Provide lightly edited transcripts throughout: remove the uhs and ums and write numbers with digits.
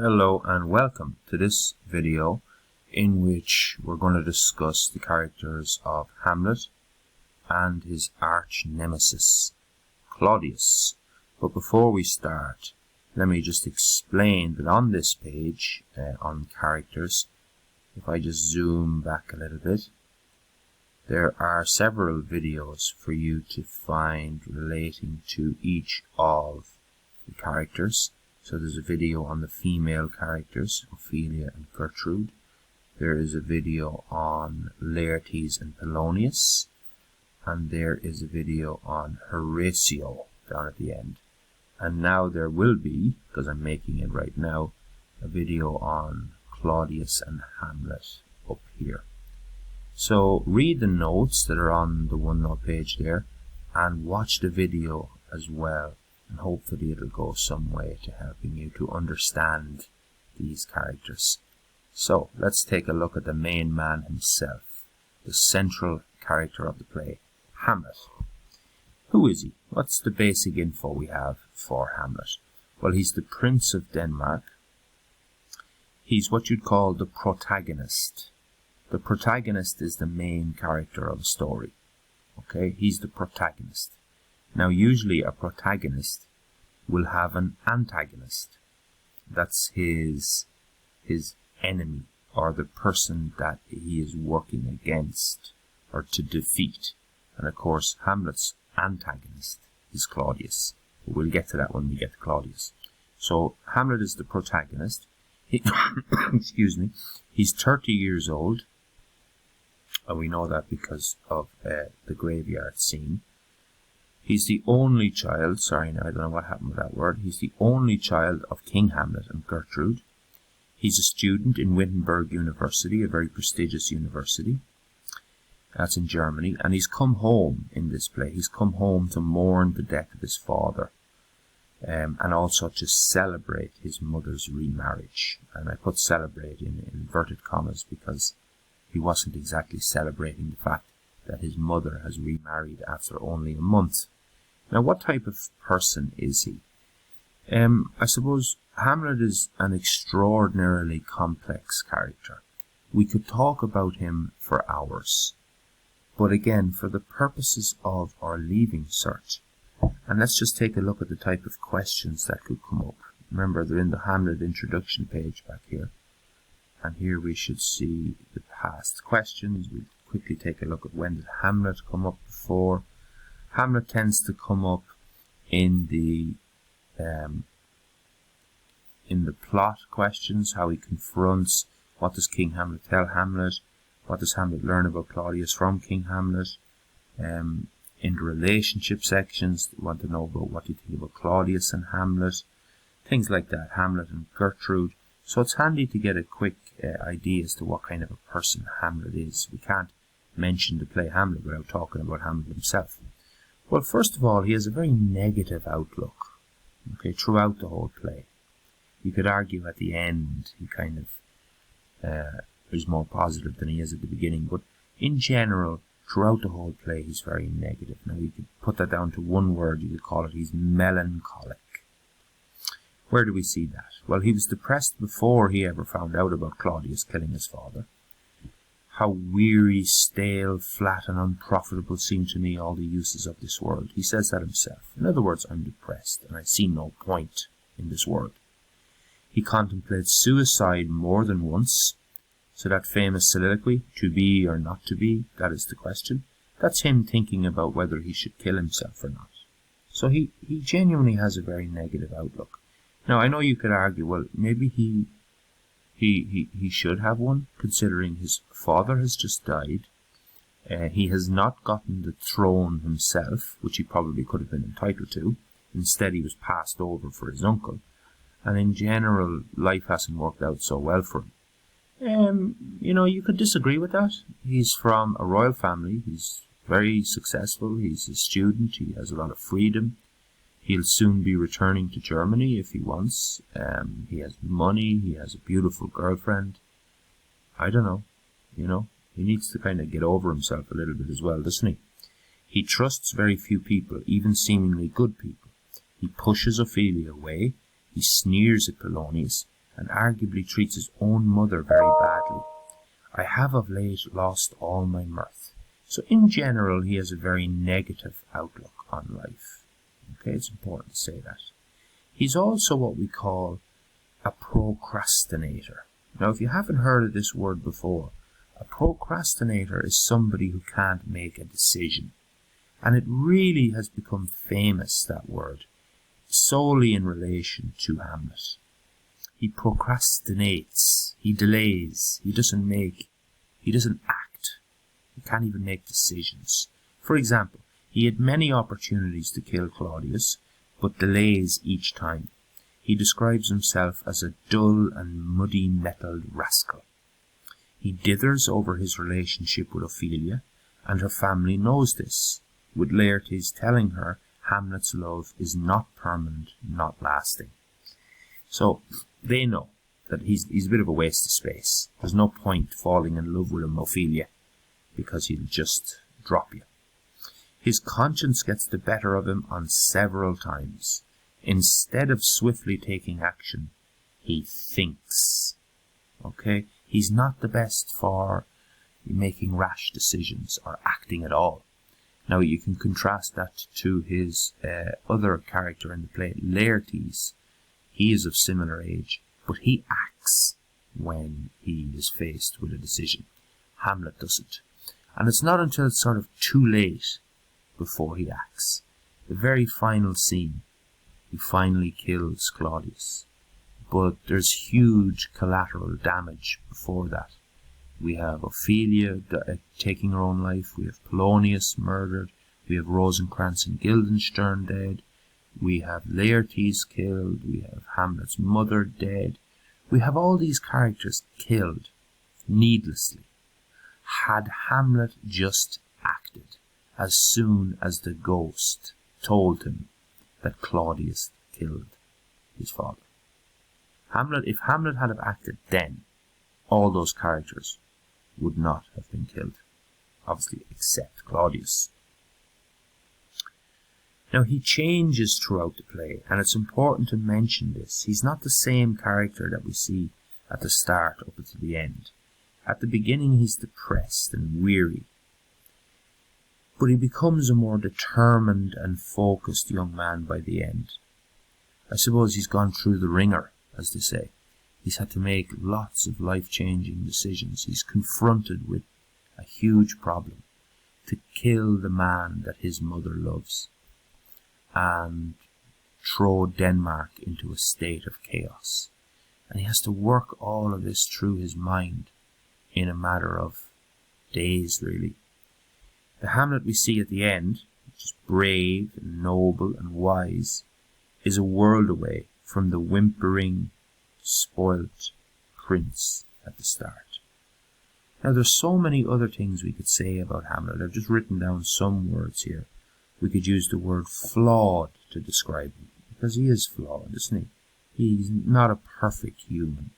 Hello and welcome to this video in which we're going to discuss the characters of Hamlet and his arch nemesis Claudius. But before we start, let me just explain that on this page on characters, if I just zoom back a little bit, there are several videos for you to find relating to each of the characters. So there's a video on the female characters, Ophelia and Gertrude. There is a video on Laertes and Polonius. And there is a video on Horatio down at the end. And now there will be, because I'm making it right now, a video on Claudius and Hamlet up here. So read the notes that are on the OneNote page there and watch the video as well. And hopefully it'll go some way to helping you to understand these characters. So let's take a look at the main man himself, the central character of the play, Hamlet. Who is he? What's the basic info we have for Hamlet? Well, he's the Prince of Denmark. He's what you'd call the protagonist. The protagonist is the main character of a story. Okay, he's the protagonist. Now, usually a protagonist will have an antagonist. That's his enemy, or the person that he is working against or to defeat. And of course, Hamlet's antagonist is Claudius. We'll get to that when we get to Claudius. So Hamlet is the protagonist. Excuse me. He's 30 years old. And we know that because of the graveyard scene. He's the only child, sorry now I don't know what happened with that word, he's the only child of King Hamlet and Gertrude. He's a student in Wittenberg University, a very prestigious university. That's in Germany. And he's come home in this play. He's come home to mourn the death of his father. And also to celebrate his mother's remarriage. And I put celebrate in inverted commas because he wasn't exactly celebrating the fact that his mother has remarried after only a month. Now, what type of person is he? I suppose Hamlet is an extraordinarily complex character. We could talk about him for hours. But again, for the purposes of our leaving cert, and let's just take a look at the type of questions that could come up. Remember, they're in the Hamlet introduction page back here. And here we should see the past questions. We'll quickly take a look at when did Hamlet come up before. Hamlet tends to come up in the plot questions, how he confronts, what does King Hamlet tell Hamlet, what does Hamlet learn about Claudius from King Hamlet. In the relationship sections, we want to know about what do you think about Claudius and Hamlet, things like that, Hamlet and Gertrude. So it's handy to get a quick idea as to what kind of a person Hamlet is. We can't mention the play Hamlet without talking about Hamlet himself. Well, first of all, he has a very negative outlook, okay, throughout the whole play. You could argue at the end he kind of is more positive than he is at the beginning, but in general, throughout the whole play, he's very negative. Now, you could put that down to one word. You could call it he's melancholic. Where do we see that? Well, he was depressed before he ever found out about Claudius killing his father. How weary, stale, flat, and unprofitable seem to me all the uses of this world. He says that himself. In other words, I'm depressed, and I see no point in this world. He contemplates suicide more than once. So that famous soliloquy, to be or not to be, that is the question. That's him thinking about whether he should kill himself or not. So he genuinely has a very negative outlook. Now, I know you could argue, well, maybe he should have one, considering his father has just died. He has not gotten the throne himself, which he probably could have been entitled to. Instead, he was passed over for his uncle. And in general, life hasn't worked out so well for him. You know, you could disagree with that. He's from a royal family. He's very successful. He's a student. He has a lot of freedom. He'll soon be returning to Germany if he wants. He has money. He has a beautiful girlfriend. I don't know. You know, he needs to kind of get over himself a little bit as well, doesn't he? He trusts very few people, even seemingly good people. He pushes Ophelia away. He sneers at Polonius. and arguably treats his own mother very badly. I have of late lost all my mirth. So in general, he has a very negative outlook on life. Okay, it's important to say that. He's also what we call a procrastinator. Now, if you haven't heard of this word before, a procrastinator is somebody who can't make a decision. And it really has become famous, that word, solely in relation to Hamlet. He procrastinates, he delays, he doesn't act, he can't even make decisions. For example, he had many opportunities to kill Claudius, but delays each time. He describes himself as a dull and muddy-mettled rascal. He dithers over his relationship with Ophelia, and her family knows this, with Laertes telling her Hamlet's love is not permanent, not lasting. So they know that he's a bit of a waste of space. There's no point falling in love with him, Ophelia, because he'll just drop you. His conscience gets the better of him on several times. Instead of swiftly taking action, he thinks. Okay? He's not the best for making rash decisions or acting at all. Now, you can contrast that to his other character in the play, Laertes. He is of similar age, but he acts when he is faced with a decision. Hamlet doesn't. And it's not until it's sort of too late before he acts. The very final scene, he finally kills Claudius. But there's huge collateral damage before that. We have Ophelia taking her own life. We have Polonius murdered. We have Rosencrantz and Guildenstern dead. We have Laertes killed. We have Hamlet's mother dead. We have all these characters killed needlessly. Had Hamlet just acted as soon as the ghost told him that Claudius killed his father. If Hamlet had have acted then, all those characters would not have been killed. Obviously, except Claudius. Now, he changes throughout the play, and it's important to mention this. He's not the same character that we see at the start up until the end. At the beginning, he's depressed and weary. But he becomes a more determined and focused young man by the end. I suppose he's gone through the ringer, as they say. He's had to make lots of life-changing decisions. He's confronted with a huge problem: to kill the man that his mother loves and throw Denmark into a state of chaos. And he has to work all of this through his mind in a matter of days, really. The Hamlet we see at the end, which is brave and noble and wise, is a world away from the whimpering, spoilt prince at the start. Now, there's so many other things we could say about Hamlet. I've just written down some words here. We could use the word flawed to describe him, because he is flawed, isn't he? He's not a perfect human.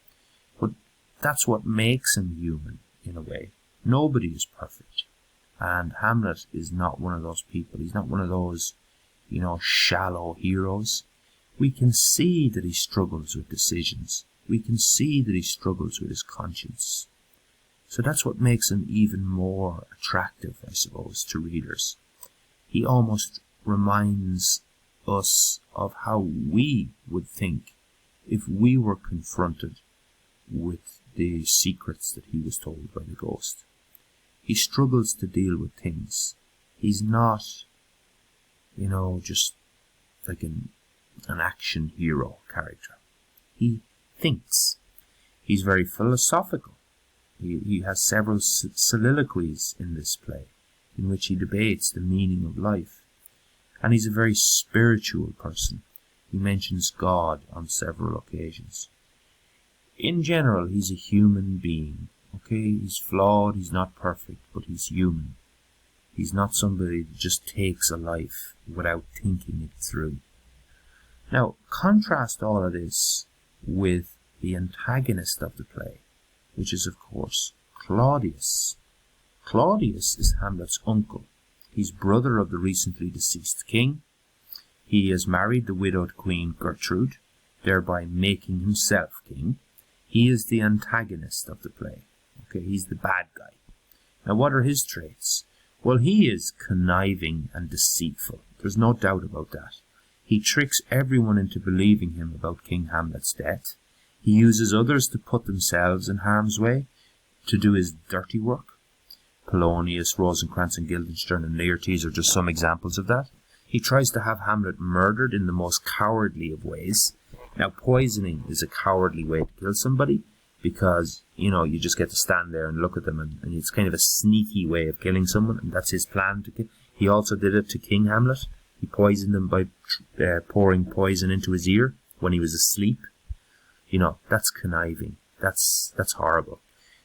But that's what makes him human, in a way. Nobody is perfect. And Hamlet is not one of those people. He's not one of those, shallow heroes. We can see that he struggles with decisions. We can see that he struggles with his conscience. So that's what makes him even more attractive, I suppose, to readers. He almost reminds us of how we would think if we were confronted with the secrets that he was told by the ghost. He struggles to deal with things. He's not, just like an action hero character. He thinks. He's very philosophical. He has several soliloquies in this play in which he debates the meaning of life. And he's a very spiritual person. He mentions God on several occasions. In general, he's a human being. Okay, he's flawed, he's not perfect, but he's human. He's not somebody that just takes a life without thinking it through. Now, contrast all of this with the antagonist of the play, which is, of course, Claudius. Claudius is Hamlet's uncle. He's brother of the recently deceased king. He has married the widowed queen Gertrude, thereby making himself king. He is the antagonist of the play. Okay, he's the bad guy. Now, what are his traits? Well, he is conniving and deceitful. There's no doubt about that. He tricks everyone into believing him about King Hamlet's death. He uses others to put themselves in harm's way, to do his dirty work. Polonius, Rosencrantz and Guildenstern and Laertes are just some examples of that. He tries to have Hamlet murdered in the most cowardly of ways. Now, poisoning is a cowardly way to kill somebody because, you just get to stand there and look at them, and it's kind of a sneaky way of killing someone, and that's his plan to kill. He also did it to King Hamlet. He poisoned him by pouring poison into his ear when he was asleep. That's conniving. That's horrible.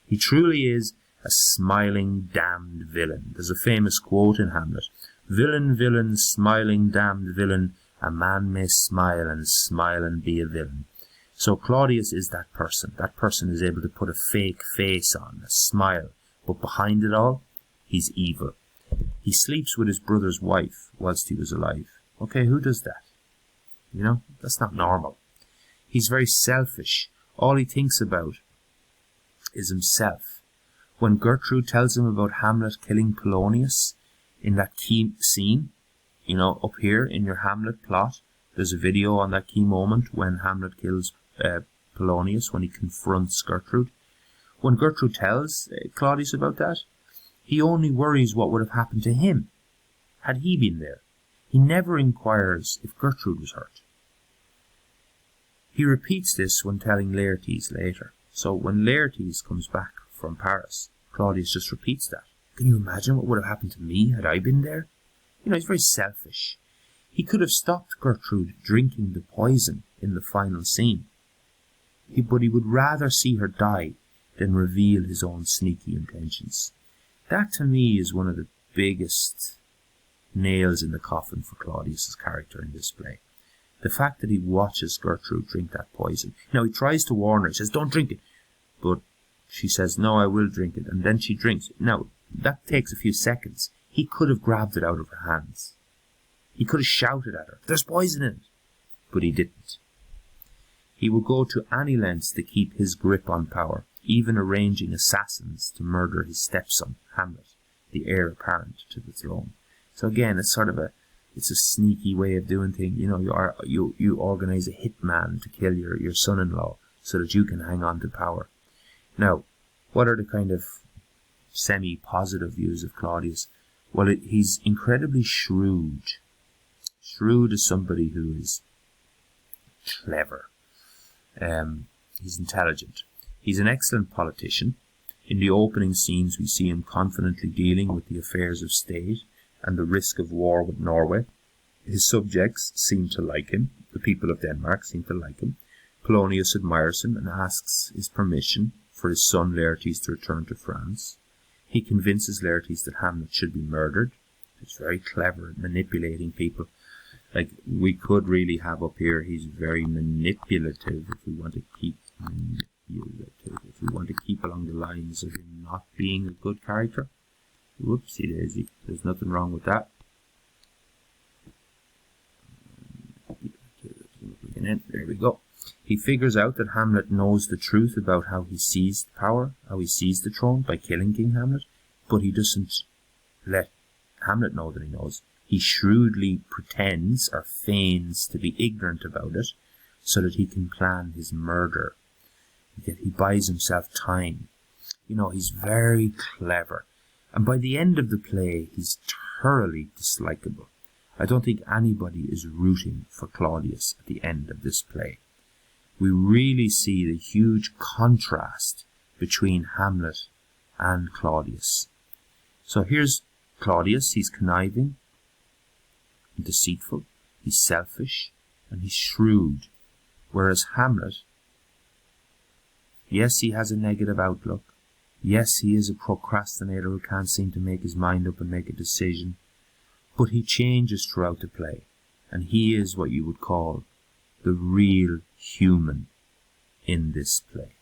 He truly is a smiling, damned villain. There's a famous quote in Hamlet. Villain, villain, smiling, damned villain, a man may smile and be a villain. So Claudius is that person. That person is able to put a fake face on, a smile, but behind it all, he's evil. He sleeps with his brother's wife whilst he was alive. Okay, who does that? That's not normal. He's very selfish. All he thinks about is himself. When Gertrude tells him about Hamlet killing Polonius in that key scene, up here in your Hamlet plot, there's a video on that key moment when Hamlet kills Polonius, when he confronts Gertrude. When Gertrude tells Claudius about that, he only worries what would have happened to him had he been there. He never inquires if Gertrude was hurt. He repeats this when telling Laertes later. So when Laertes comes back from Paris, Claudius just repeats that. Can you imagine what would have happened to me had I been there? He's very selfish. He could have stopped Gertrude drinking the poison in the final scene. But he would rather see her die than reveal his own sneaky intentions. That, to me, is one of the biggest nails in the coffin for Claudius's character in this play. The fact that he watches Gertrude drink that poison. Now, he tries to warn her. He says, don't drink it. But she says, no, I will drink it. And then she drinks it. Now, that takes a few seconds. He could have grabbed it out of her hands. He could have shouted at her, there's poison in it. But he didn't. He would go to any lengths to keep his grip on power, even arranging assassins to murder his stepson, Hamlet, the heir apparent to the throne. So again, it's sort of it's a sneaky way of doing things. You organize a hitman to kill your son-in-law so that you can hang on to power. Now, what are the kind of semi-positive views of Claudius? Well, he's incredibly shrewd. Shrewd is somebody who is clever. He's intelligent. He's an excellent politician. In the opening scenes, we see him confidently dealing with the affairs of state and the risk of war with Norway. His subjects seem to like him. The people of Denmark seem to like him. Polonius admires him and asks his permission for his son Laertes to return to France. He convinces Laertes that Hamlet should be murdered. He's very clever at manipulating people. Like we could really have up here, he's very manipulative if we want to keep along the lines of him not being a good character. Whoopsie daisy, there's nothing wrong with that. There we go. He figures out that Hamlet knows the truth about how he seized power, how he seized the throne by killing King Hamlet, but he doesn't let Hamlet know that he knows. He shrewdly pretends or feigns to be ignorant about it so that he can plan his murder. Yet he buys himself time. He's very clever. And by the end of the play, he's thoroughly dislikable. I don't think anybody is rooting for Claudius at the end of this play. We really see the huge contrast between Hamlet and Claudius. So here's Claudius. He's conniving, deceitful, he's selfish, and he's shrewd. Whereas Hamlet, yes, he has a negative outlook. Yes, he is a procrastinator who can't seem to make his mind up and make a decision. But he changes throughout the play, and he is what you would call the real human in this play.